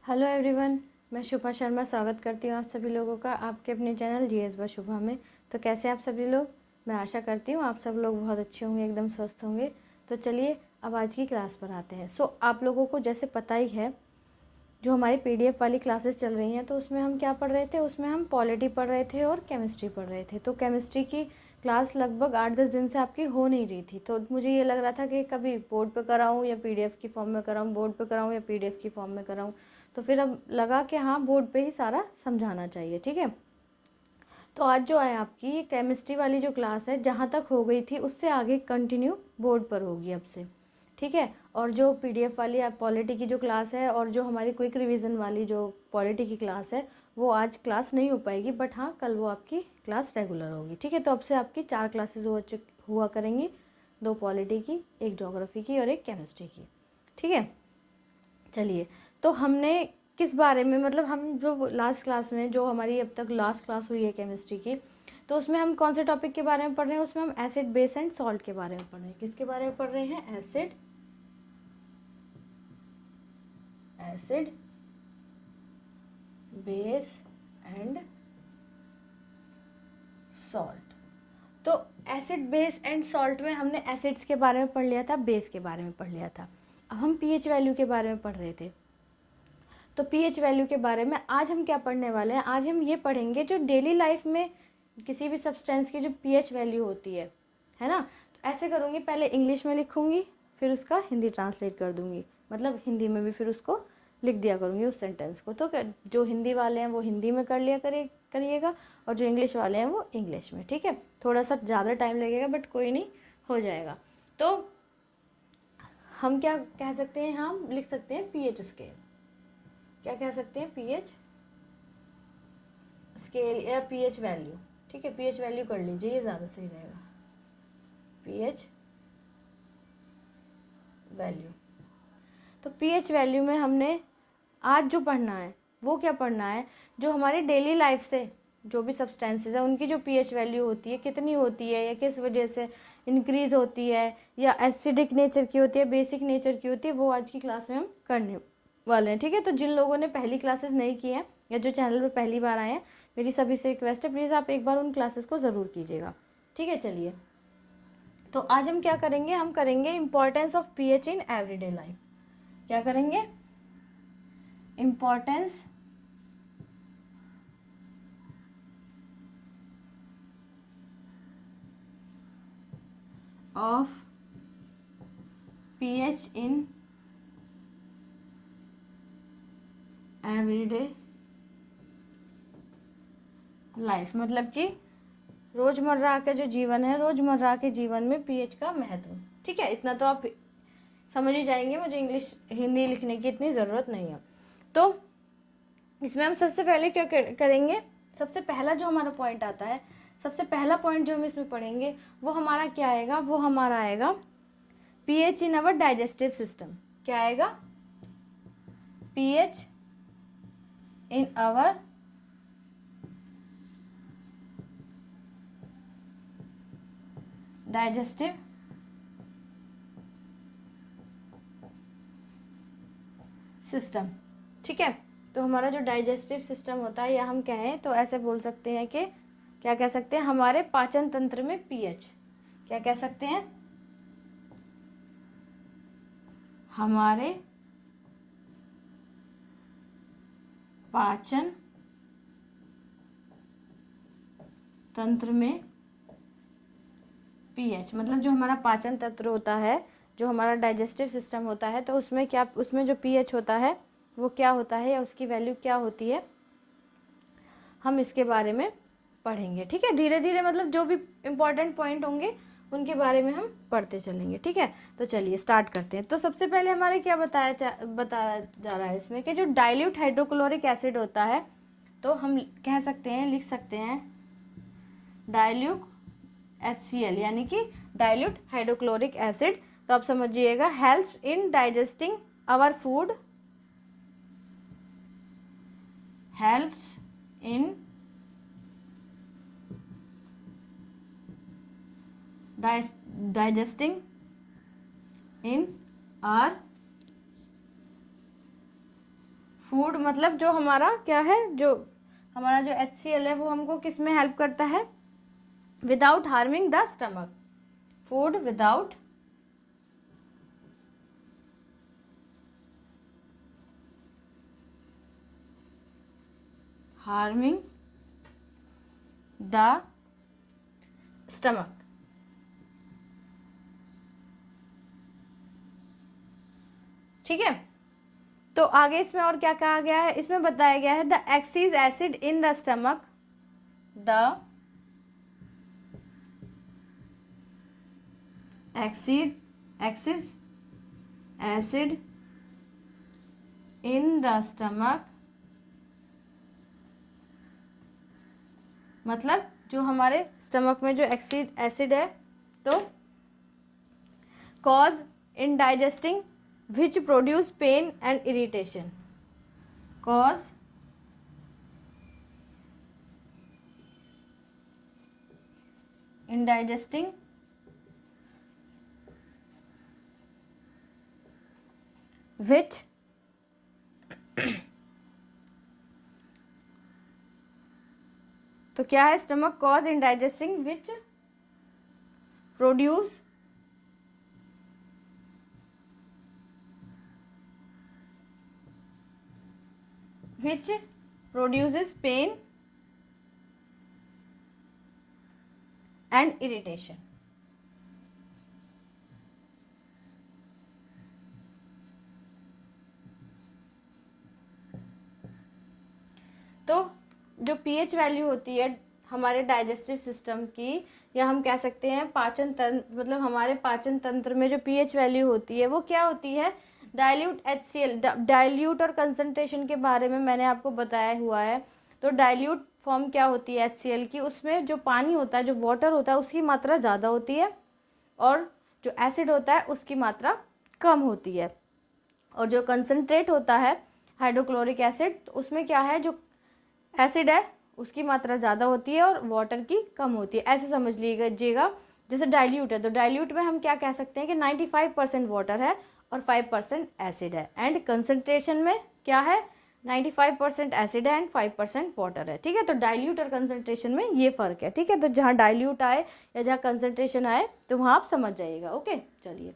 Hello everyone, मैं शुभा शर्मा स्वागत करती हूँ आप सभी लोगों का आपके अपने चैनल जीएस बाय शुभा में। तो कैसे आप सभी लोग? मैं आशा करती हूँ आप सब लोग बहुत अच्छे होंगे, एकदम स्वस्थ होंगे। तो चलिए अब आज की क्लास पर आते हैं। आप लोगों को जैसे पता ही है, जो हमारी पीडीएफ वाली क्लासेस चल रही हैं तो उसमें हम क्या पढ़ रहे थे, उसमें हम पॉलिटी पढ़ रहे थे और केमिस्ट्री पढ़ रहे थे। तो केमिस्ट्री की क्लास लगभग 8-10 दिन से आपकी हो नहीं रही थी। तो मुझे ये लग रहा था कि कभी बोर्ड पे कराऊँ या पीडीएफ की फॉर्म में कराऊँ, बोर्ड पे कराऊँ या पीडीएफ की फॉर्म में कराऊँ। तो फिर अब लगा कि हाँ, बोर्ड पे ही सारा समझाना चाहिए। ठीक है, तो आज जो है आपकी केमिस्ट्री वाली जो क्लास है, जहाँ तक हो गई थी उससे आगे कंटिन्यू बोर्ड पर होगी अब से। ठीक है, और जो पीडीएफ वाली पॉलिटी की जो क्लास है और जो हमारी क्विक रिवीजन वाली जो पॉलिटी की क्लास है, वो आज क्लास नहीं हो पाएगी, बट हाँ कल वो आपकी क्लास रेगुलर होगी। ठीक है, तो अब से आपकी 4 क्लासेस हुआ करेंगी, 2 पॉलिटी की, 1 ज्योग्राफी की और 1 केमिस्ट्री की। ठीक है, चलिए तो हमने किस बारे में, मतलब हम जो लास्ट क्लास में, जो हमारी अब तक लास्ट क्लास हुई है केमिस्ट्री की, तो उसमें हम कौन से टॉपिक के बारे में पढ़ रहे हैं? उसमें हम एसिड, बेस एंड सॉल्ट के बारे में पढ़ रहे हैं। किसके बारे में पढ़ रहे हैं? Acid, base and salt. तो एसिड, बेस एंड सॉल्ट में हमने एसिड्स के बारे में पढ़ लिया था, बेस के बारे में पढ़ लिया था। अब हम पीएच वैल्यू के बारे में पढ़ रहे थे। तो पीएच वैल्यू के बारे में आज हम क्या पढ़ने वाले हैं? आज हम ये पढ़ेंगे जो डेली लाइफ में किसी भी सब्सटेंस की जो पीएच वैल्यू होती है ना। तो ऐसे करूँगी, पहले इंग्लिश में लिखूँगी, फिर उसका हिंदी ट्रांसलेट कर दूँगी, मतलब हिंदी में भी फिर उसको लिख दिया करूँगी उस सेंटेंस को। तो जो हिंदी वाले हैं वो हिंदी में कर लिया करिएगा, और जो इंग्लिश वाले हैं वो इंग्लिश में। ठीक है, थोड़ा सा ज़्यादा टाइम लगेगा बट कोई नहीं, हो जाएगा। तो हम क्या कह सकते हैं? हम लिख सकते हैं पीएच स्केल। क्या कह सकते हैं? पीएच स्केल या पीएच वैल्यू। ठीक है, पीएच वैल्यू कर लीजिए, ये ज़्यादा सही रहेगा। PH value. तो पीएच वैल्यू में हमने आज जो पढ़ना है वो क्या पढ़ना है? जो हमारे डेली लाइफ से जो भी सब्सटेंसेस है उनकी जो पीएच वैल्यू होती है, कितनी होती है या किस वजह से इंक्रीज होती है, या एसिडिक नेचर की होती है, बेसिक नेचर की होती है, वो आज की क्लास में हम करने वाले हैं। ठीक है, तो जिन लोगों ने पहली क्लासेस नहीं की हैं या जो चैनल पर पहली बार आए हैं, मेरी सभी से रिक्वेस्ट है, प्लीज़ आप एक बार उन क्लासेस को ज़रूर कीजिएगा। ठीक है, चलिए तो आज हम क्या करेंगे? हम करेंगे importance of pH in everyday life. क्या करेंगे? Importance of pH in everyday life, मतलब कि रोजमर्रा का जो जीवन है, रोजमर्रा के जीवन में पीएच का महत्व। ठीक है, इतना तो आप समझ ही जाएंगे, मुझे इंग्लिश हिंदी लिखने की इतनी ज़रूरत नहीं है। तो इसमें हम सबसे पहले क्या करेंगे? सबसे पहला जो हमारा पॉइंट आता है, सबसे पहला पॉइंट जो हम इसमें पढ़ेंगे वो हमारा क्या आएगा? वो हमारा आएगा पीएच इन अवर डाइजेस्टिव सिस्टम। क्या आएगा? पीएच इन अवर डाइजेस्टिव सिस्टम। ठीक है, तो हमारा जो डाइजेस्टिव सिस्टम होता है, या हम कहें तो ऐसे बोल सकते हैं कि क्या कह सकते हैं? हमारे पाचन तंत्र में पीएच। क्या कह सकते हैं? हमारे पाचन तंत्र में पीएच, मतलब जो हमारा पाचन तंत्र होता है, जो हमारा डाइजेस्टिव सिस्टम होता है, तो उसमें क्या, उसमें जो पीएच होता है वो क्या होता है या उसकी वैल्यू क्या होती है, हम इसके बारे में पढ़ेंगे। ठीक है, धीरे धीरे, मतलब जो भी इम्पोर्टेंट पॉइंट होंगे उनके बारे में हम पढ़ते चलेंगे। ठीक है, तो चलिए स्टार्ट करते हैं। तो सबसे पहले हमारे क्या बताया जा रहा है इसमें कि जो डाइल्यूट हाइड्रोक्लोरिक एसिड होता है, तो हम कह सकते हैं, लिख सकते हैं डाइल्यूट HCl, यानी कि डाइल्यूट हाइड्रोक्लोरिक एसिड। तो आप समझिएगा, helps in digesting our food, helps in digesting in our food मतलब जो हमारा क्या है, जो हमारा जो HCl है वो हमको किस में हेल्प करता है, without harming the stomach. Food without harming the stomach. ठीक है, तो आगे इसमें और क्या कहा गया है, इसमें बताया गया है the axis acid in the stomach, the axis acid in the stomach, मतलब जो हमारे स्टमक में जो एसिड है, तो cause in digesting which produce pain and irritation, cause in digesting which तो क्या है, stomach cause in digesting which produce which produces pain and irritation। तो जो pH वैल्यू होती है हमारे डाइजेस्टिव सिस्टम की, या हम कह सकते हैं पाचन तंत्र, मतलब हमारे पाचन तंत्र में जो pH वैल्यू होती है वो क्या होती है, डाइल्यूट HCl। डाइल्यूट और कंसंट्रेशन के बारे में मैंने आपको बताया हुआ है। तो डाइल्यूट फॉर्म क्या होती है HCl की, उसमें जो पानी होता है, जो वाटर होता है, उसकी मात्रा ज़्यादा होती है, और जो एसिड होता है उसकी मात्रा कम होती है। और जो कंसंट्रेट होता है हाइड्रोक्लोरिक एसिड, तो उसमें क्या है, जो एसिड है उसकी मात्रा ज़्यादा होती है और वाटर की कम होती है, ऐसे समझ लीजिएगा। जैसे डाइल्यूट है, तो डाइल्यूट में हम क्या कह सकते हैं कि 95% वाटर है और 5% एसिड है, एंड कंसंट्रेशन में क्या है, 95% एसिड है एंड 5% वाटर है। ठीक है, तो डाइल्यूट और कंसंट्रेशन में ये फ़र्क है। ठीक है, तो जहाँ डाइल्यूट आए या जहाँ कंसंट्रेशन आए तो वहाँ आप समझ जाइएगा। ओके, चलिए,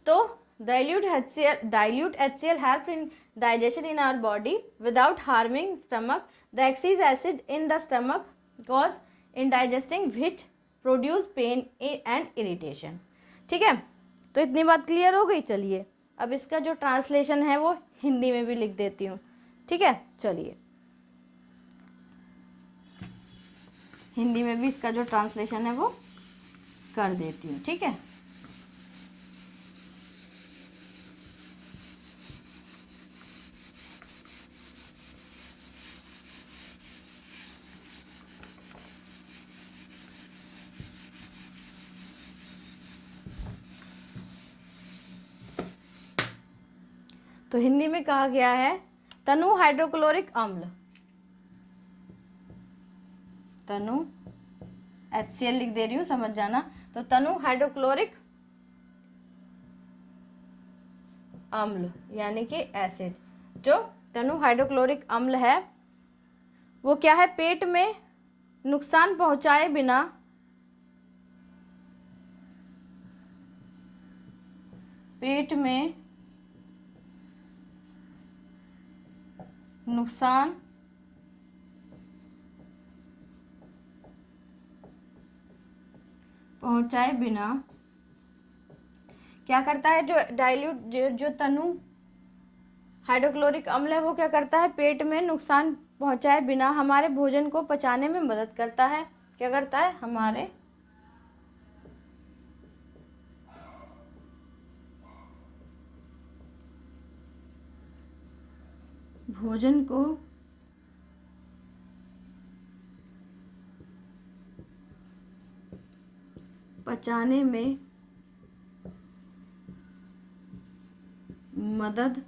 तो dilute HCl help in digestion in our body without harming stomach. The excess acid in the stomach cause indigesting which produce pain and irritation। ठीक है, तो इतनी बात क्लियर हो गई। चलिए अब इसका जो ट्रांसलेशन है वो हिंदी में भी लिख देती हूँ। ठीक है, चलिए हिंदी में भी इसका जो ट्रांसलेशन है वो कर देती हूँ। ठीक है, तो हिंदी में कहा गया है तनु हाइड्रोक्लोरिक अम्ल, तनु HCl लिख दे रही हूँ, समझ जाना। तो तनु हाइड्रोक्लोरिक अम्ल यानी कि एसिड, जो तनु हाइड्रोक्लोरिक अम्ल है वो क्या है, पेट में नुकसान पहुंचाए बिना पेट में नुकसान पहुंचाए बिना क्या करता है, जो डाइल्यूट जो तनु हाइड्रोक्लोरिक अम्ल है वो क्या करता है, पेट में नुकसान पहुंचाए बिना हमारे भोजन को पचाने में मदद करता है। क्या करता है, हमारे भोजन को पचाने में मदद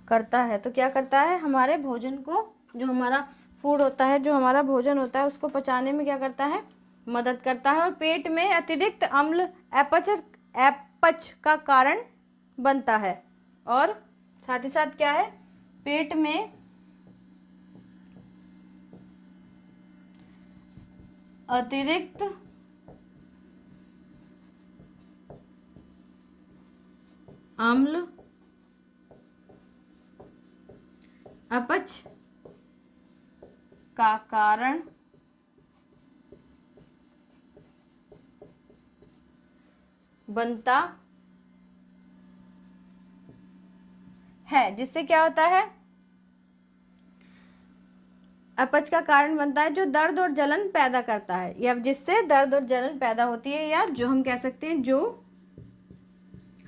करता है। तो क्या करता है, हमारे भोजन को, जो हमारा फूड होता है, जो हमारा भोजन होता है, उसको पचाने में क्या करता है, मदद करता है। और पेट में अतिरिक्त अम्ल अपच का कारण बनता है। और साथ ही साथ क्या है, पेट में अतिरिक्त अम्ल अपच का कारण बनता है, जिससे क्या होता है, अपच का कारण बनता है जो दर्द और जलन पैदा करता है, या जिससे दर्द और जलन पैदा होती है, या जो हम कह सकते हैं जो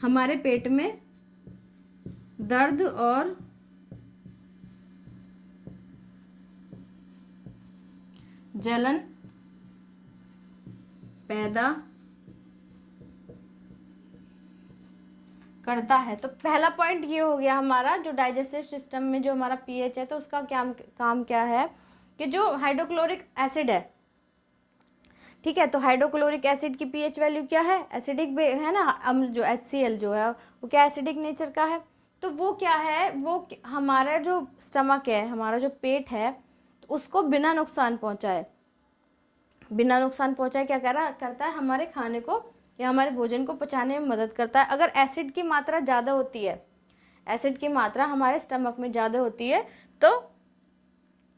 हमारे पेट में दर्द और जलन पैदा करता है। तो पहला पॉइंट ये हो गया हमारा, जो डाइजेस्टिव सिस्टम में जो हमारा पीएच है, तो उसका क्या काम क्या है कि जो हाइड्रोक्लोरिक एसिड है, ठीक है, तो हाइड्रोक्लोरिक एसिड की पीएच वैल्यू क्या है, एसिडिक है ना, अम्ल जो HCl जो है वो क्या एसिडिक नेचर का है। तो वो क्या है, वो हमारा जो स्टमक है, हमारा जो पेट है, तो उसको बिना नुकसान पहुंचाए क्या करता है, हमारे खाने को या हमारे भोजन को पचाने में मदद करता है। अगर एसिड की मात्रा ज़्यादा होती है, एसिड की मात्रा हमारे स्टमक में ज़्यादा होती है, तो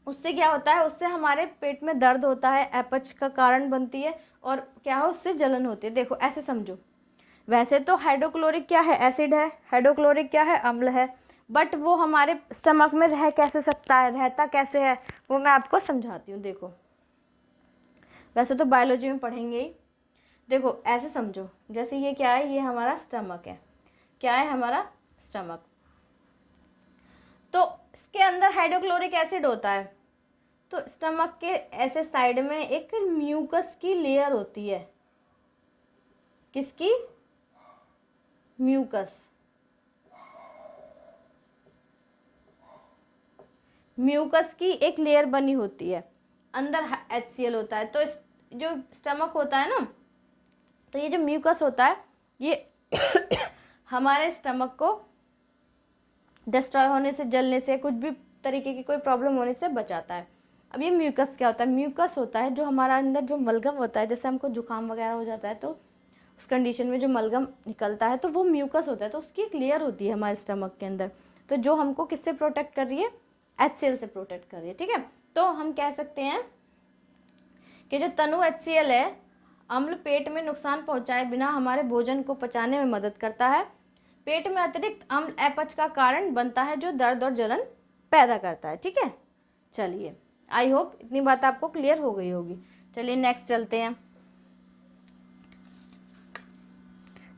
उससे क्या होता है, उससे हमारे पेट में दर्द होता है, अपच का कारण बनती है, और क्या हो, उससे जलन होती है। देखो ऐसे समझो, वैसे तो हाइड्रोक्लोरिक क्या है, एसिड है, हाइड्रोक्लोरिक क्या है, अम्ल है, बट वो हमारे स्टमक में रह कैसे सकता है, रहता कैसे है, वो मैं आपको समझाती हूँ। देखो वैसे तो बायोलॉजी में पढ़ेंगे ही, देखो ऐसे समझो, जैसे ये क्या है, ये हमारा स्टमक है, क्या है हमारा स्टमक, तो इसके अंदर हाइड्रोक्लोरिक एसिड होता है, तो स्टमक के ऐसे साइड में एक म्यूकस की लेयर होती है, किसकी, म्यूकस की एक लेयर बनी होती है, अंदर HCl होता है। तो इस जो स्टमक होता है ना, तो ये जो म्यूकस होता है, ये हमारे स्टमक को डिस्ट्रॉय होने से, जलने से, कुछ भी तरीके की कोई प्रॉब्लम होने से बचाता है। अब ये म्यूकस क्या होता है, म्यूकस होता है जो हमारा अंदर जो मलगम होता है, जैसे हमको जुकाम वगैरह हो जाता है, तो उस कंडीशन में जो मलगम निकलता है, तो वो म्यूकस होता है, तो उसकी एक लेयर होती है हमारे स्टमक के अंदर, तो जो हमको किससे प्रोटेक्ट कर रही है, HCl से प्रोटेक्ट कर रही है, ठीक है। तो हम कह सकते हैं कि जो तनु HCl है, अम्ल पेट में नुकसान पहुंचाए बिना हमारे भोजन को पचाने में मदद करता है, पेट में अतिरिक्त अम्ल अपच का कारण बनता है जो दर्द और जलन पैदा करता है, ठीक है। चलिए, आई होप इतनी बात आपको क्लियर हो गई होगी। चलिए नेक्स्ट चलते हैं।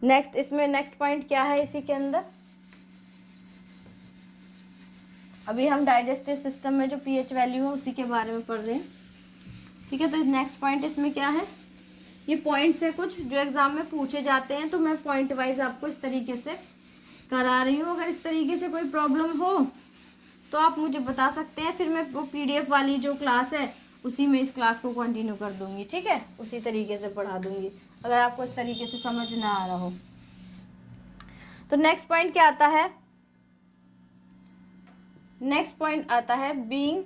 नेक्स्ट पॉइंट क्या है इसी के अंदर, अभी हम डाइजेस्टिव सिस्टम में जो पीएच वैल्यू है उसी के बारे में पढ़ रहे हैं, ठीक है। तो नेक्स्ट पॉइंट इसमें क्या है, ये पॉइंट्स है कुछ जो एग्जाम में पूछे जाते हैं, तो मैं पॉइंट वाइज आपको इस तरीके से करा रही हूँ। अगर इस तरीके से कोई प्रॉब्लम हो तो आप मुझे बता सकते हैं, फिर मैं वो PDF वाली जो क्लास है उसी में इस क्लास को कंटिन्यू कर दूंगी, ठीक है, उसी तरीके से पढ़ा दूंगी अगर आपको इस तरीके से समझ ना आ रहा हो। तो नेक्स्ट पॉइंट क्या आता है, नेक्स्ट पॉइंट आता है बीइंग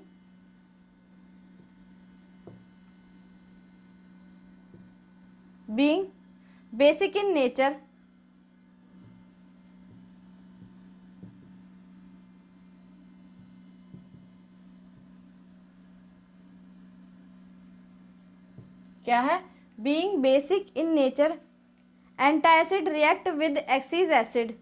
बेसिक इन नेचर क्या है, being basic in nature antacid react with axis acid,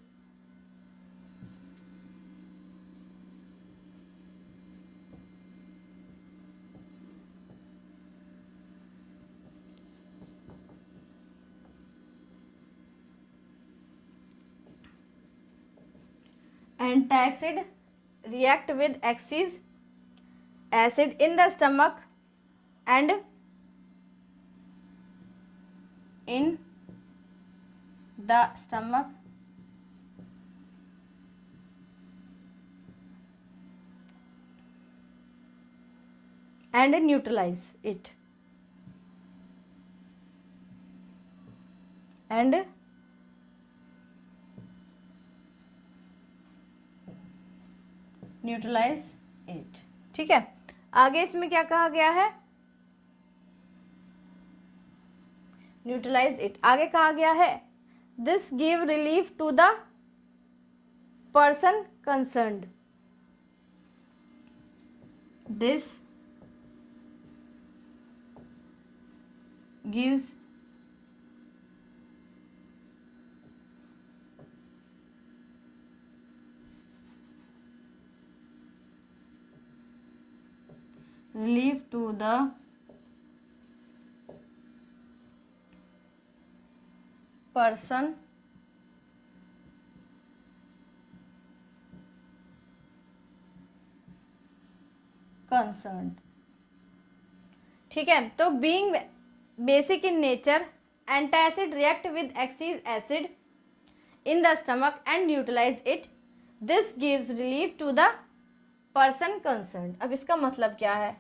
antacid react with excess acid in the stomach and in the stomach and neutralize it and neutralize it. ठीक है, आगे इसमें क्या कहा गया है, न्यूट्रलाइज इट। आगे कहा गया है this give relief to the person concerned. This gives relief to the person concerned। ठीक है, तो being basic in nature, antacid react with excess acid in the stomach and neutralize it। This gives relief to the person concerned। अब इसका मतलब क्या है,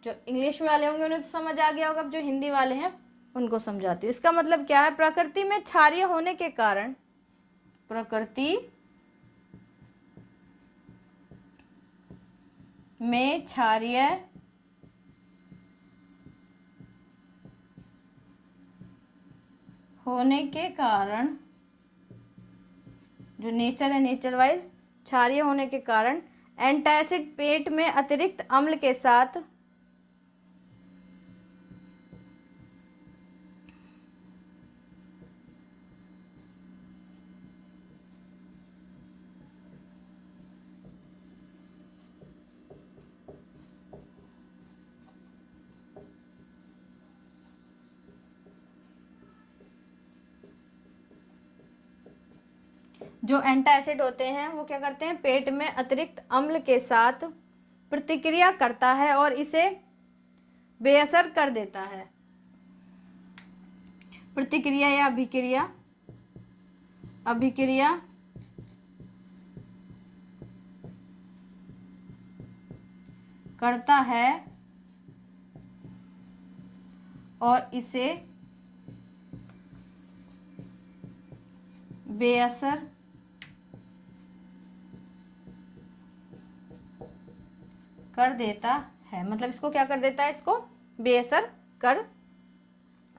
जो English में वाले होंगे उन्हें तो समझ आ गया होगा, अब जो हिंदी वाले हैं उनको समझाती हूँ। इसका मतलब क्या है, प्रकृति में क्षारीय होने के कारण, प्रकृति में क्षारीय होने के कारण, जो नेचर है, नेचर वाइज क्षारीय होने के कारण एंटासिड पेट में अतिरिक्त अम्ल के साथ जो एंटासिड होते हैं वो क्या करते हैं, पेट में अतिरिक्त अम्ल के साथ प्रतिक्रिया करता है और इसे बेअसर कर देता है। प्रतिक्रिया या अभिक्रिया, अभिक्रिया करता है और इसे बेअसर कर देता है। मतलब इसको क्या कर देता है, इसको बेअसर कर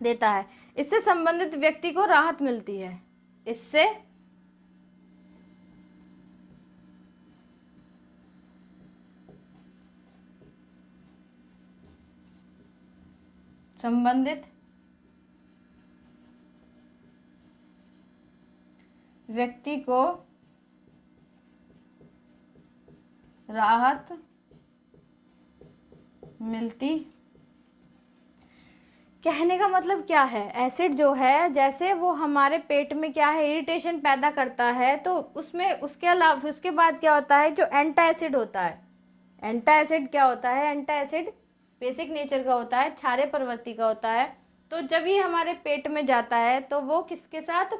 देता है। इससे संबंधित व्यक्ति को राहत मिलती है। इससे संबंधित व्यक्ति को राहत मिलती। कहने का मतलब क्या है, एसिड जो है जैसे वो हमारे पेट में क्या है, इरिटेशन पैदा करता है, तो उसमें उसके अलावा उसके बाद क्या होता है, जो एंटासिड होता है, एंटासिड क्या होता है, एंटासिड बेसिक नेचर का होता है, क्षारीय प्रवृत्ति का होता है। तो जब ये हमारे पेट में जाता है तो वो किसके साथ,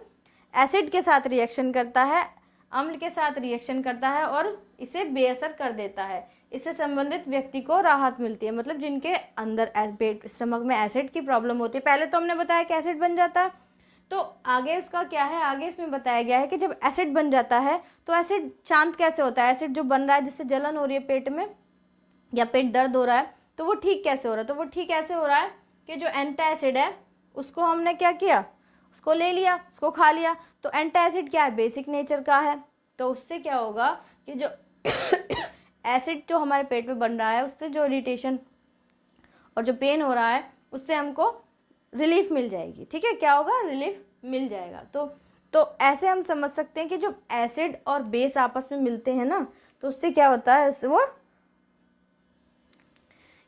एसिड के साथ रिएक्शन करता है, अम्ल के साथ रिएक्शन करता है और इसे बेअसर कर देता है। इससे संबंधित व्यक्ति को राहत मिलती है। मतलब जिनके अंदर पेट स्टमक में एसिड की प्रॉब्लम होती है, पहले तो हमने बताया कि एसिड बन जाता है, तो आगे इसका क्या है, आगे इसमें बताया गया है कि जब एसिड बन जाता है तो एसिड शांत कैसे होता है, एसिड जो बन रहा है जिससे जलन हो रही है पेट में या पेट दर्द हो रहा है, तो वो ठीक कैसे हो रहा है, तो वो ठीक ऐसे हो रहा है कि जो एंटासिड है उसको हमने क्या किया, उसको ले लिया, उसको खा लिया। तो एंटासिड क्या है, बेसिक नेचर का है, तो उससे क्या होगा कि जो एसिड जो हमारे पेट में बन रहा है उससे जो इरिटेशन और जो पेन हो रहा है उससे हमको रिलीफ मिल जाएगी। ठीक है, क्या होगा, रिलीफ मिल जाएगा। तो ऐसे हम समझ सकते हैं कि जो एसिड और बेस आपस में मिलते हैं ना, तो उससे क्या होता है, वो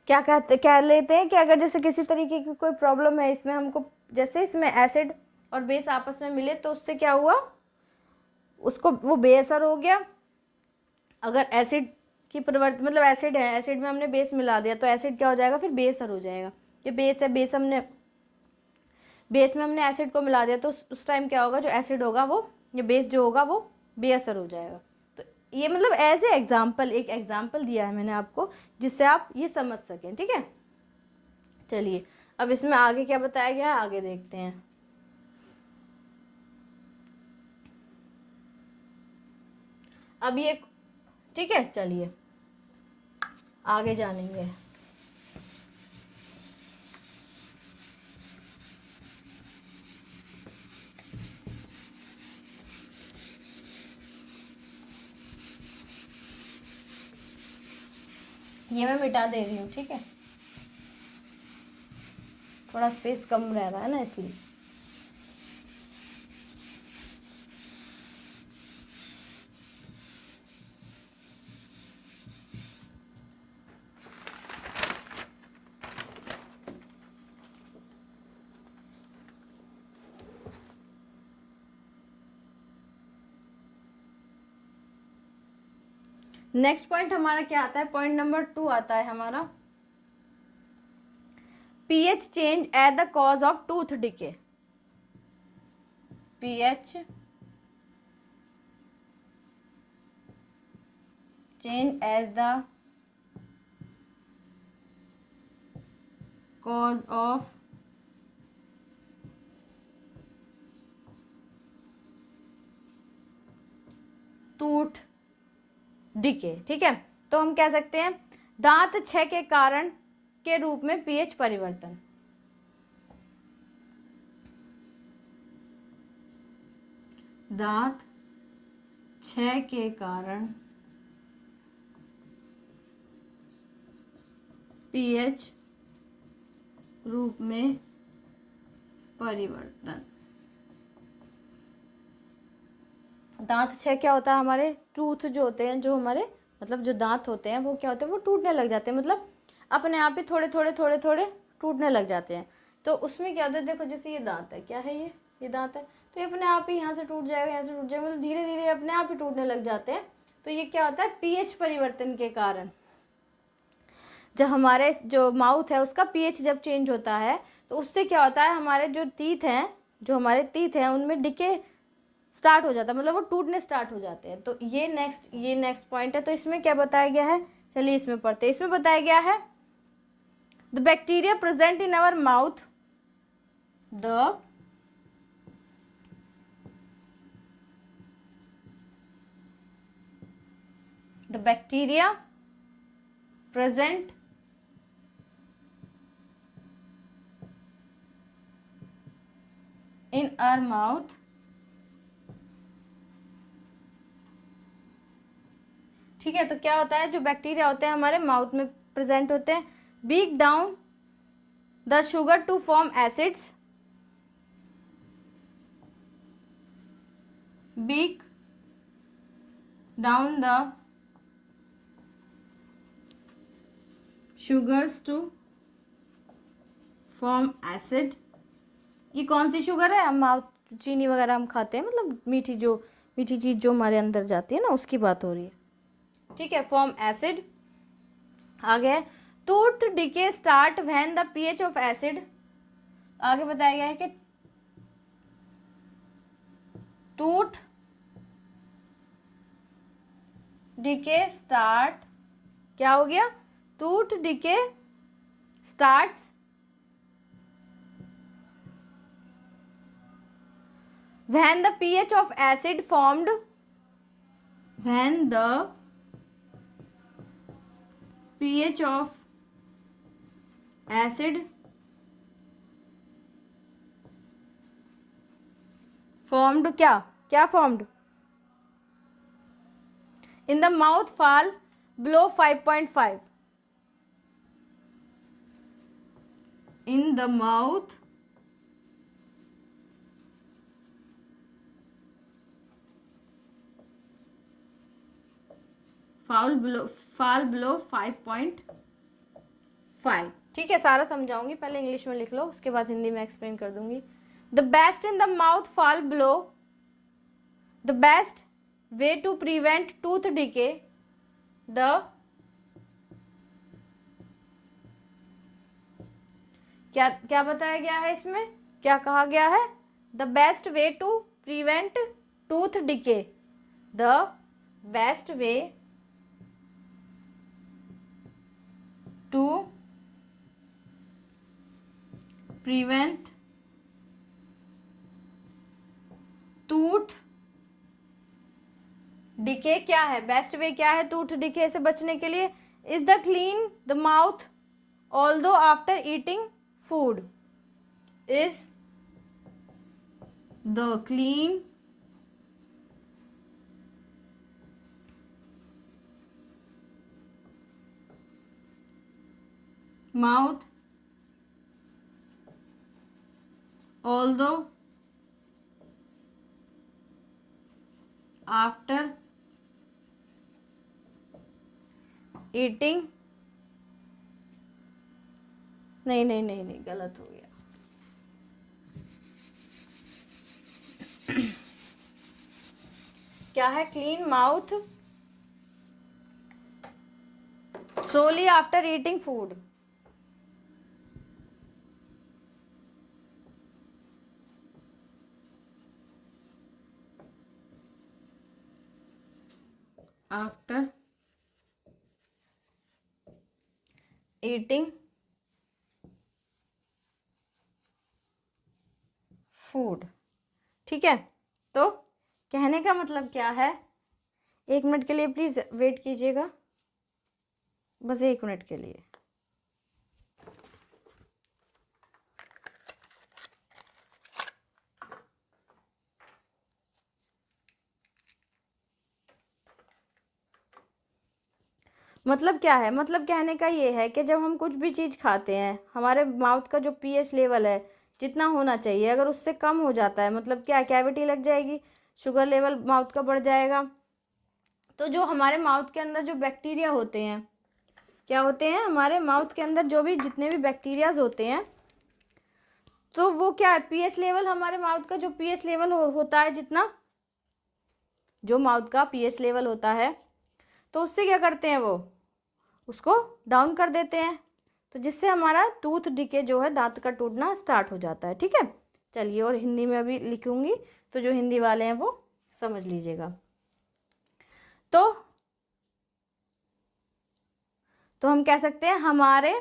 क्या कहते कह लेते हैं कि अगर जैसे किसी तरीके की कोई प्रॉब्लम है इसमें, हमको जैसे इसमें एसिड और बेस आपस में मिले तो उससे क्या हुआ, उसको वो बेअसर हो गया। अगर एसिड की प्रवृत्ति, मतलब एसिड है, एसिड में हमने बेस मिला दिया तो एसिड क्या हो जाएगा, फिर बेअसर हो जाएगा। ये बेस है, बेस में हमने एसिड को मिला दिया तो उस टाइम क्या होगा, जो एसिड होगा वो, ये बेस जो होगा वो बेअसर हो जाएगा। तो ये मतलब एज ए एग्जाम्पल, एक एग्जाम्पल दिया है मैंने आपको जिससे आप ये समझ सकें। ठीक है, चलिए अब इसमें आगे क्या बताया गया है, आगे देखते हैं। अब ये ठीक है, चलिए आगे जानेंगे। ये मैं मिटा दे रही हूँ, ठीक है, थोड़ा स्पेस कम रह रहा है ना इसलिए। नेक्स्ट पॉइंट हमारा क्या आता है, पॉइंट नंबर 2 आता है हमारा, pH change at the cause of tooth decay. PH change as the cause of tooth decay. ठीक है, तो हम कह सकते हैं दांत क्षय के कारण के रूप में पीएच परिवर्तन। दांत क्षय के कारण पीएच रूप में परिवर्तन। दांत क्षय क्या होता है, हमारे टूथ जो होते हैं, जो हमारे मतलब जो दांत होते हैं वो क्या होते हैं, वो टूटने लग जाते हैं, मतलब अपने आप ही थोड़े थोड़े थोड़े थोड़े टूटने लग जाते हैं। तो उसमें क्या होता है, देखो जैसे ये दांत है, क्या है ये दांत है, तो ये अपने आप ही यहाँ से टूट जाएगा, यहाँ से टूट जाएगा, मतलब धीरे धीरे अपने आप ही टूटने लग जाते हैं। तो ये क्या होता है, पीएच परिवर्तन के कारण। जब हमारे जो माउथ है उसका पीएच जब चेंज होता है तो उससे क्या होता है, हमारे जो हमारे टीथ हैं उनमें डिके स्टार्ट हो जाता है, मतलब वो टूटने स्टार्ट हो जाते हैं। तो ये नेक्स्ट पॉइंट है। तो इसमें क्या बताया गया है, चलिए इसमें पढ़ते हैं। इसमें बताया गया है the bacteria present in our mouth, the bacteria present in our mouth ठीक है, तो क्या होता है, जो बैक्टीरिया होते हैं हमारे माउथ में प्रेजेंट होते हैं, break down the sugar to form acids, break down the sugars to form acid. ये कौन सी शुगर है, हम माउथ चीनी वगैरह हम खाते हैं, मतलब मीठी चीज जो हमारे अंदर जाती है ना, उसकी बात हो रही है। ठीक है, फॉर्म एसिड। आगे tooth decay start when the pH of acid, आगे बताया गया है कि टूथ डिके स्टार्ट, क्या हो गया, tooth decay starts when the pH of acid formed, when the pH of acid formed, क्या formed in the mouth fall below 5.5, in the mouth fall below 5.5। ठीक है, सारा समझाऊंगी, पहले इंग्लिश में लिख लो, उसके बाद हिंदी में एक्सप्लेन कर दूंगी। The best in the mouth fall below, the best way to prevent tooth decay, the क्या बताया गया है इसमें, क्या कहा गया है, the best way to prevent tooth decay, the best way to prevent tooth decay क्या है, बेस्ट वे क्या है टूथ डिके से बचने के लिए? Is the clean the mouth although after eating food. Is the clean mouth although after eating, नहीं नहीं नहीं नहीं, गलत हो गया। क्या है? Clean mouth slowly after eating food. After eating food. ठीक है, तो कहने का मतलब क्या है? 1 मिनट के लिए प्लीज वेट कीजिएगा, बस 1 मिनट के लिए। मतलब क्या है? मतलब कहने का ये है कि जब हम कुछ भी चीज़ खाते हैं, हमारे माउथ का जो पीएच लेवल है जितना होना चाहिए, अगर उससे कम हो जाता है, मतलब क्या, कैविटी लग जाएगी, शुगर लेवल माउथ का बढ़ जाएगा। तो जो हमारे माउथ के अंदर जो बैक्टीरिया होते हैं, क्या होते हैं, हमारे माउथ के अंदर जो भी जितने भी बैक्टीरियाज होते हैं, तो वो क्या है, पीएच लेवल, हमारे माउथ का जो पीएच लेवल होता है, जितना जो माउथ का पीएच लेवल होता है, तो उससे क्या करते हैं, वो उसको डाउन कर देते हैं, तो जिससे हमारा टूथ डिके जो है, दांत का टूटना स्टार्ट हो जाता है। ठीक है, चलिए, और हिंदी में अभी लिखूंगी, तो जो हिंदी वाले हैं वो समझ लीजिएगा। तो हम कह सकते हैं हमारे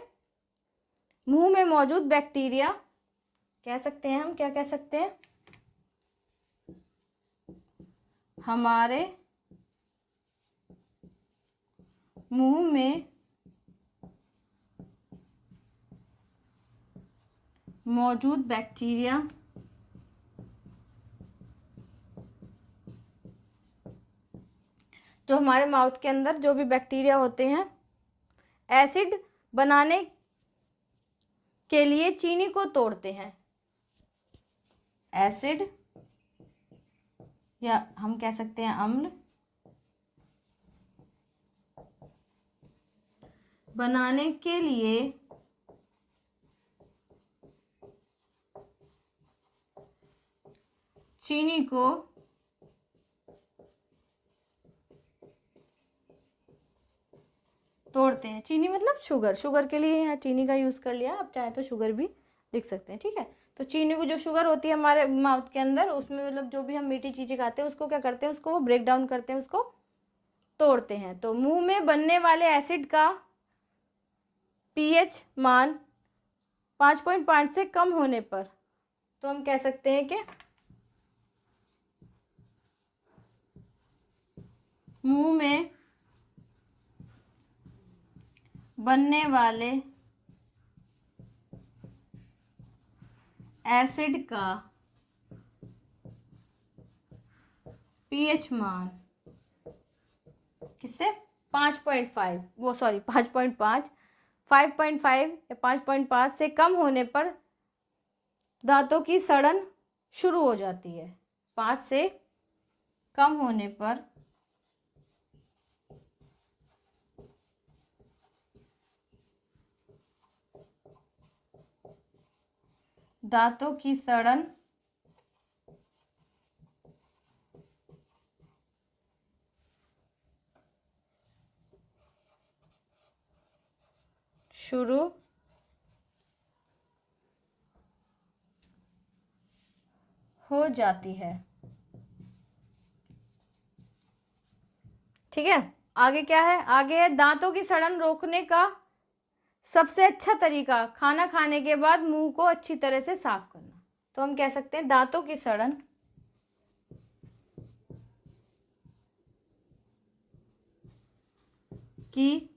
मुंह में मौजूद बैक्टीरिया, कह सकते हैं हम, क्या कह सकते हैं, हमारे मुंह में मौजूद बैक्टीरिया जो हमारे माउथ के अंदर जो भी बैक्टीरिया होते हैं, एसिड बनाने के लिए चीनी को तोड़ते हैं। एसिड, या हम कह सकते हैं अम्ल, बनाने के लिए चीनी को तोड़ते हैं। चीनी मतलब शुगर, शुगर के लिए यहाँ चीनी का यूज़ कर लिया, आप चाहे तो शुगर भी लिख सकते हैं। ठीक है, तो चीनी को, जो शुगर होती है हमारे माउथ के अंदर, उसमें मतलब जो भी हम मीठी चीज़ें खाते हैं, उसको क्या करते हैं, उसको वो ब्रेक डाउन करते हैं, उसको तोड़ते हैं। तो मुंह में बनने वाले एसिड का पीएच मान 5.5 से कम होने पर, तो हम कह सकते हैं कि मुंह में बनने वाले एसिड का पीएच मान किससे, 5.5, वो सॉरी 5.5, 5.5 या 5.5 से कम होने पर दांतों की सड़न शुरू हो जाती है। 5 से कम होने पर दांतों की सड़न शुरू हो जाती है। ठीक है, आगे क्या है, आगे है दांतों की सड़न रोकने का सबसे अच्छा तरीका, खाना खाने के बाद मुंह को अच्छी तरह से साफ करना। तो हम कह सकते हैं दांतों की सड़न कि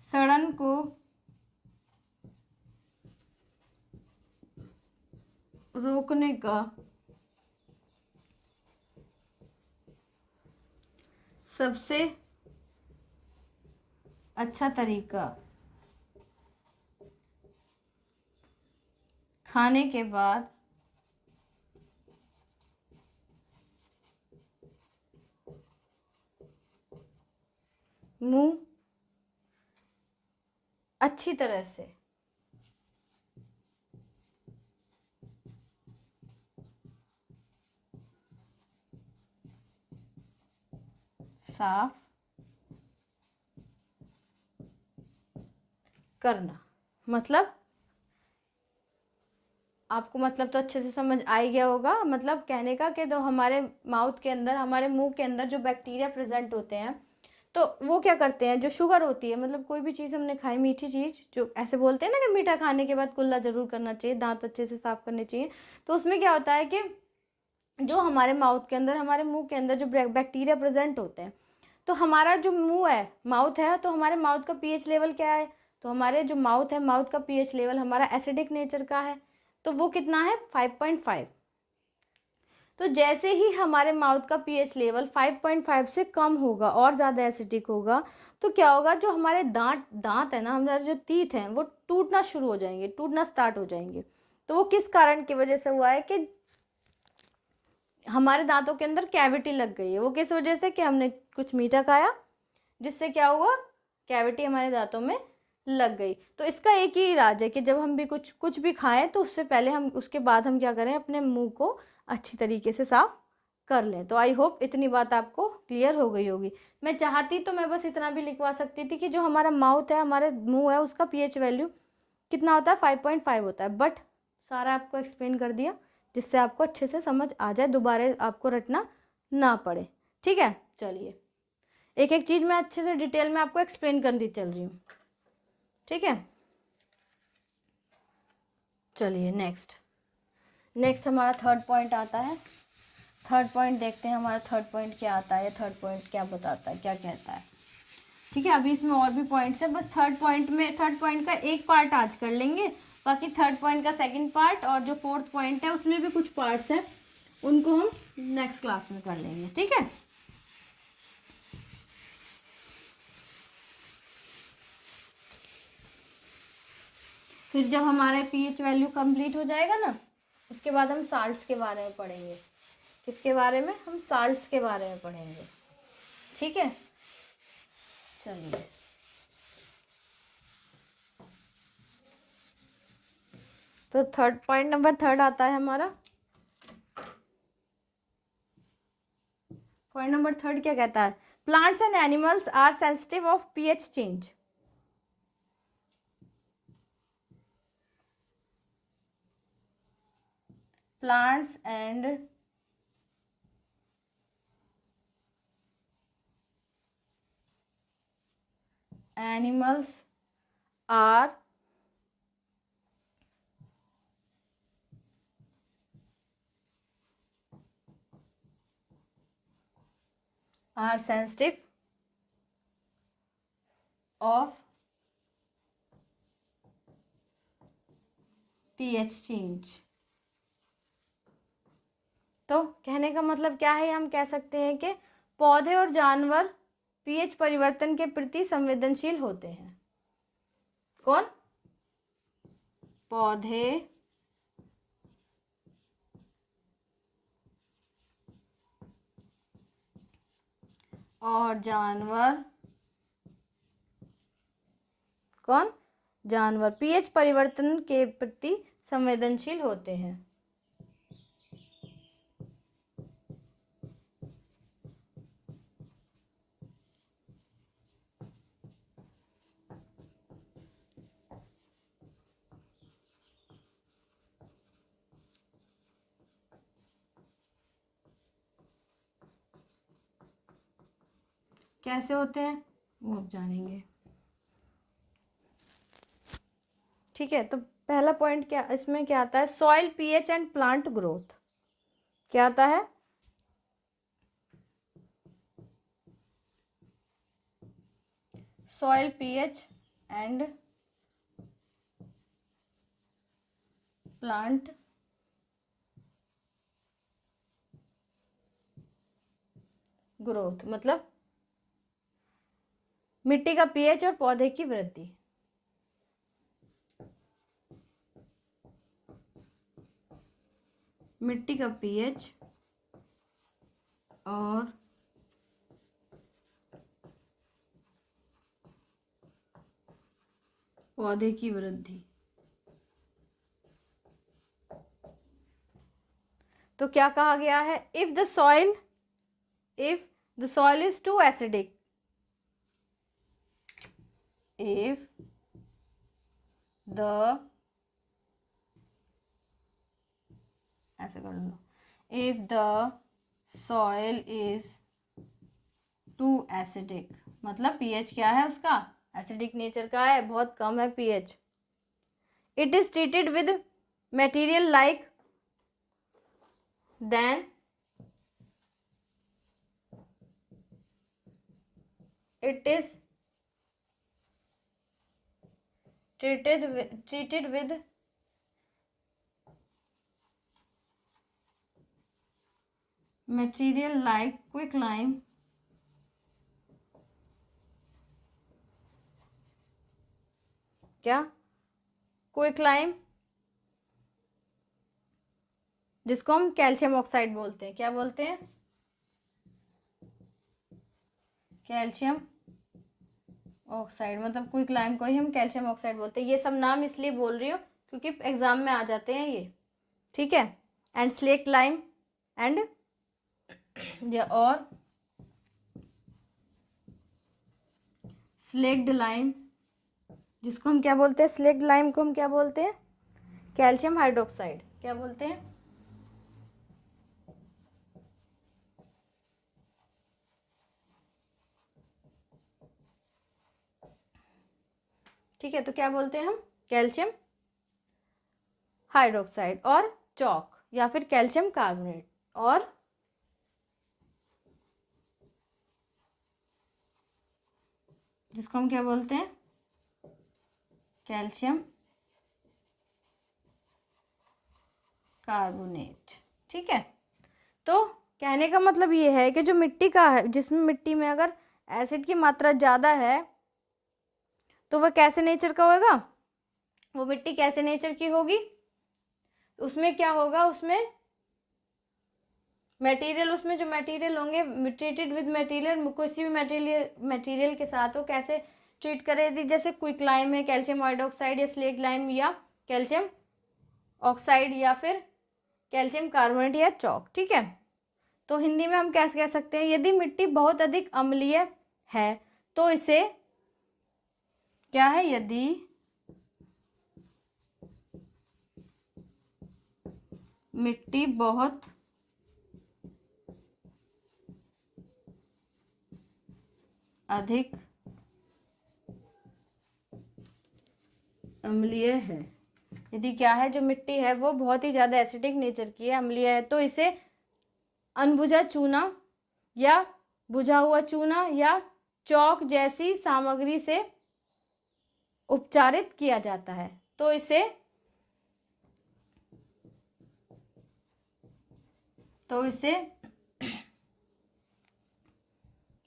सड़न को रोकने का सबसे अच्छा तरीका खाने के बाद मुंह अच्छी तरह से साफ करना। मतलब आपको मतलब तो अच्छे से समझ आ ही गया होगा। मतलब कहने का कि तो हमारे माउथ के अंदर, हमारे मुंह के अंदर जो बैक्टीरिया प्रेजेंट होते हैं, तो वो क्या करते हैं, जो शुगर होती है, मतलब कोई भी चीज़ हमने खाई, मीठी चीज़, जो ऐसे बोलते हैं ना कि मीठा खाने के बाद कुल्ला ज़रूर करना चाहिए, दांत अच्छे से साफ करने चाहिए। तो उसमें क्या होता है कि जो हमारे माउथ के अंदर, हमारे मुंह के अंदर जो बैक्टीरिया प्रेजेंट होते हैं, तो हमारा जो मुंह है, माउथ है, तो हमारे माउथ का पीएच लेवल क्या है, तो हमारे जो माउथ है, माउथ का पीएच लेवल हमारा एसिडिक नेचर का है। तो वो कितना है, 5.5। तो जैसे ही हमारे माउथ का पीएच लेवल 5.5 से कम होगा और ज़्यादा एसिडिक होगा, तो क्या होगा, जो हमारे दांत दांत है ना, हमारे जो टीथ हैं, वो टूटना शुरू हो जाएंगे, टूटना स्टार्ट हो जाएंगे। तो वो किस कारण की वजह से हुआ है कि हमारे दांतों के अंदर कैविटी लग गई है। वो किस वजह से, कि हमने कुछ मीठा खाया, जिससे क्या हुआ, कैविटी हमारे दांतों में लग गई। तो इसका एक ही इलाज है कि जब हम भी कुछ भी खाएं, तो उससे पहले हम, उसके बाद हम क्या करें, अपने मुंह को अच्छी तरीके से साफ कर लें। तो आई होप इतनी बात आपको क्लियर हो गई होगी। मैं चाहती तो मैं बस इतना भी लिखवा सकती थी कि जो हमारा माउथ है, हमारे मुंह है, उसका पीएच वैल्यू कितना होता है, 5.5 होता है। बट सारा आपको एक्सप्लेन कर दिया, जिससे आपको अच्छे से समझ आ जाए, दोबारा आपको रटना ना पड़े। ठीक है, चलिए एक एक चीज़ मैं अच्छे से डिटेल में आपको एक्सप्लेन करती चल रही हूँ। ठीक है, चलिए नेक्स्ट हमारा थर्ड पॉइंट आता है। थर्ड पॉइंट देखते हैं, हमारा थर्ड पॉइंट क्या आता है, थर्ड पॉइंट क्या बताता है, क्या कहता है। ठीक है, अभी इसमें और भी पॉइंट्स है, बस थर्ड पॉइंट का एक पार्ट आज कर लेंगे। बाकी थर्ड पॉइंट का सेकंड पार्ट और जो फोर्थ पॉइंट है उसमें भी कुछ पार्ट्स हैं, उनको हम नेक्स्ट क्लास में कर लेंगे। ठीक है, फिर जब हमारा पीएच वैल्यू कंप्लीट हो जाएगा ना, उसके बाद हम साल्ट्स के बारे में पढ़ेंगे। किसके बारे में, हम साल्ट्स के बारे में पढ़ेंगे। ठीक है, चलिए तो थर्ड पॉइंट नंबर थर्ड आता है हमारा। पॉइंट नंबर थर्ड क्या कहता है, plants and animals are sensitive of pH change. Plants and animals are sensitive of pH change। तो कहने का मतलब क्या है, हम कह सकते हैं कि पौधे और जानवर पीएच परिवर्तन के प्रति संवेदनशील होते हैं। कौन, पौधे और जानवर, कौन, जानवर पीएच परिवर्तन के प्रति संवेदनशील होते हैं। कैसे होते हैं वो अब जानेंगे। ठीक है, तो पहला पॉइंट क्या, इसमें क्या आता है, soil pH and plant growth. क्या आता है, soil pH and plant growth, मतलब मिट्टी का पीएच और पौधे की वृद्धि। मिट्टी का पीएच और पौधे की वृद्धि। तो क्या कहा गया है? If the soil is too acidic, if the ऐसे कर लो, if the soil is too acidic, मतलब pH क्या है उसका? एसिडिक नेचर का है, बहुत कम है pH. It is treated with material like then it is treated with material like quicklime क्या? क्विकलाइम, जिसको हम कैल्शियम ऑक्साइड बोलते हैं। क्या बोलते हैं? कैल्शियम ऑक्साइड, मतलब क्विकलाइम को ही हम कैल्शियम ऑक्साइड बोलते हैं। ये सब नाम इसलिए बोल रही हूँ क्योंकि एग्जाम में आ जाते हैं ये, ठीक है। एंड स्लेक्ट लाइम एंड और स्लेक्ड लाइम, जिसको हम क्या बोलते हैं? स्लेक्ड लाइम को हम क्या बोलते हैं? Calcium hydroxide. क्या बोलते हैं? ठीक है, तो क्या बोलते हैं हम? कैल्शियम हाइड्रोक्साइड और चॉक या फिर कैल्शियम कार्बोनेट, और जिसको हम क्या बोलते हैं? Calcium carbonate. ठीक है, तो कहने का मतलब ये है कि जो मिट्टी का है, जिसमें मिट्टी में अगर एसिड की मात्रा ज़्यादा है तो वह कैसे नेचर का होगा? वो मिट्टी कैसे नेचर की होगी? उसमें क्या होगा? उसमें मटेरियल, उसमें जो मटेरियल होंगे ट्रीटेड विद मटेरियल, किसी भी मटेरियल के साथ वो कैसे ट्रीट करे? यदि जैसे क्विकलाइम है, कैल्शियम हाइड्रोक्साइड या स्लेग लाइम या कैल्शियम ऑक्साइड या फिर कैल्शियम कार्बोनेट या चॉक। ठीक है, तो हिंदी में हम कैसे कह सकते हैं? यदि मिट्टी बहुत अधिक अम्लीय है तो इसे क्या है? यदि मिट्टी बहुत अधिक अम्लीय है, यदि क्या है, जो मिट्टी है वो बहुत ही ज़्यादा एसिडिक नेचर की है, अम्लीय है, तो इसे अनबुझा चूना या बुझा हुआ चूना या चौक जैसी सामग्री से उपचारित किया जाता है। तो इसे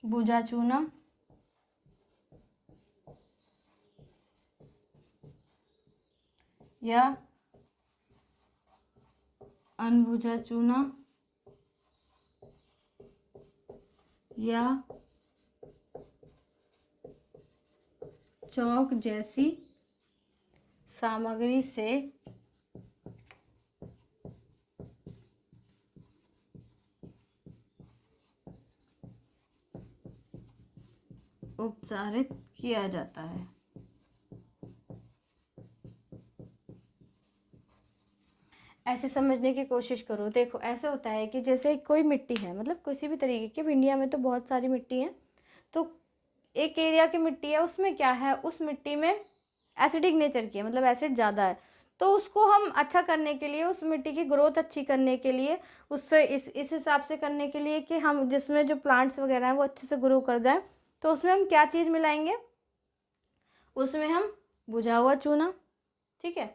बुझा चूना या अनबुझा चूना या चौक जैसी सामग्री से उपचारित किया जाता है। ऐसे समझने की कोशिश करो। देखो, ऐसे होता है कि जैसे कोई मिट्टी है, मतलब किसी भी तरीके की, इंडिया में तो बहुत सारी मिट्टी है, तो एक एरिया की मिट्टी है, उसमें क्या है, उस मिट्टी में एसिडिक नेचर की है, मतलब एसिड ज़्यादा है, तो उसको हम अच्छा करने के लिए, उस मिट्टी की ग्रोथ अच्छी करने के लिए, उससे इस हिसाब से करने के लिए कि हम जिसमें जो प्लांट्स वगैरह हैं वो अच्छे से ग्रो कर जाएं, तो उसमें हम क्या चीज़ मिलाएंगे? उसमें हम बुझा हुआ चूना, ठीक है,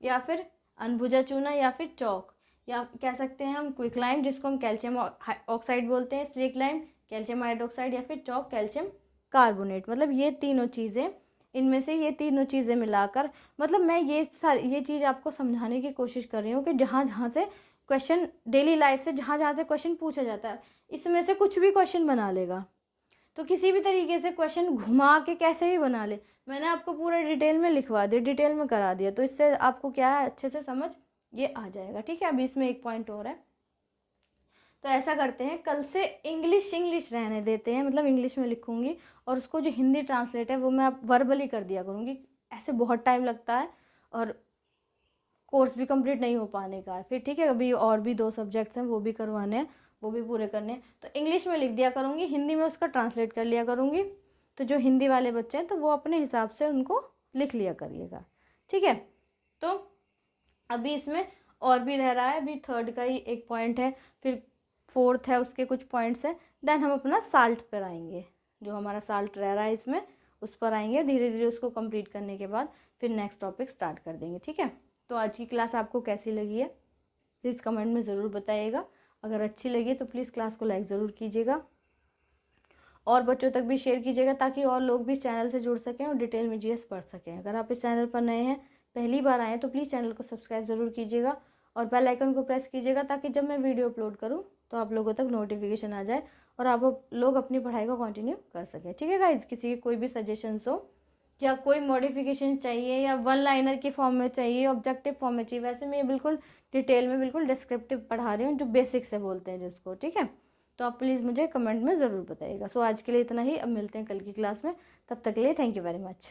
या फिर अनबुझा चूना, या फिर चौक, या कह सकते हैं हम क्विकलाइम जिसको हम कैल्शियम ऑक्साइड बोलते हैं, स्लेक लाइम कैल्शियम हाइड्रोक्साइड, या फिर चौक कैल्शियम कार्बोनेट। मतलब ये तीनों चीज़ें, इनमें से ये तीनों चीज़ें मिलाकर, मतलब मैं ये चीज़ आपको समझाने की कोशिश कर रही हूँ कि जहाँ जहाँ से क्वेश्चन, डेली लाइफ से जहाँ जहाँ से क्वेश्चन पूछा जाता है, इसमें से कुछ भी क्वेश्चन बना लेगा। तो किसी भी तरीके से क्वेश्चन घुमा के कैसे भी बना ले, मैंने आपको पूरा डिटेल में लिखवा दिया, डिटेल में करा दिया, तो इससे आपको क्या है, अच्छे से समझ ये आ जाएगा, ठीक है। अभी इसमें एक पॉइंट और है, तो ऐसा करते हैं, कल से इंग्लिश रहने देते हैं, मतलब इंग्लिश में लिखूंगी, और उसको जो हिंदी ट्रांसलेट है वो मैं आप वर्बली कर दिया करूँगी। ऐसे बहुत टाइम लगता है और कोर्स भी कंप्लीट नहीं हो पाने का है फिर, ठीक है। अभी और भी 2 सब्जेक्ट्स हैं, वो भी करवाने हैं, वो भी पूरे करने हैं, तो इंग्लिश में लिख दिया करूँगी, हिंदी में उसका ट्रांसलेट कर लिया करूँगी। तो जो हिंदी वाले बच्चे हैं तो वो अपने हिसाब से उनको लिख लिया करिएगा, ठीक है। तो अभी इसमें और भी रह रहा है, अभी 3rd का ही एक पॉइंट है, फिर 4th है, उसके कुछ पॉइंट्स हैं, देन हम अपना साल्ट पर आएंगे, जो हमारा साल्ट रह रहा है इसमें उस पर आएंगे। धीरे धीरे उसको कंप्लीट करने के बाद फिर नेक्स्ट टॉपिक स्टार्ट कर देंगे, ठीक है। तो आज की क्लास आपको कैसी लगी है प्लीज़ कमेंट में ज़रूर बताइएगा। अगर अच्छी लगी तो प्लीज़ क्लास को लाइक ज़रूर कीजिएगा और बच्चों तक भी शेयर कीजिएगा, ताकि और लोग भी चैनल से जुड़ सकें और डिटेल में जीएस पढ़ सकें। अगर आप इस चैनल पर नए हैं, पहली बार आए हैं, तो प्लीज़ चैनल को सब्सक्राइब ज़रूर कीजिएगा और बेल आइकन को प्रेस कीजिएगा, ताकि जब मैं वीडियो अपलोड करूँ तो आप लोगों तक नोटिफिकेशन आ जाए और आप लोग अपनी पढ़ाई को कंटिन्यू कर सकें, ठीक है गाइज। किसी की कोई भी सजेशंस हो या कोई मॉडिफिकेशन चाहिए या 1 लाइनर के फॉर्म में चाहिए, ऑब्जेक्टिव फॉर्म में चाहिए, वैसे मैं बिल्कुल डिटेल में, बिल्कुल डिस्क्रिप्टिव पढ़ा रही हूँ, जो बेसिक से बोलते हैं जिसको, ठीक है। तो आप प्लीज़ मुझे कमेंट में ज़रूर बताइएगा। सो आज के लिए इतना ही, अब मिलते हैं कल की क्लास में, तब तक के लिए थैंक यू वेरी मच।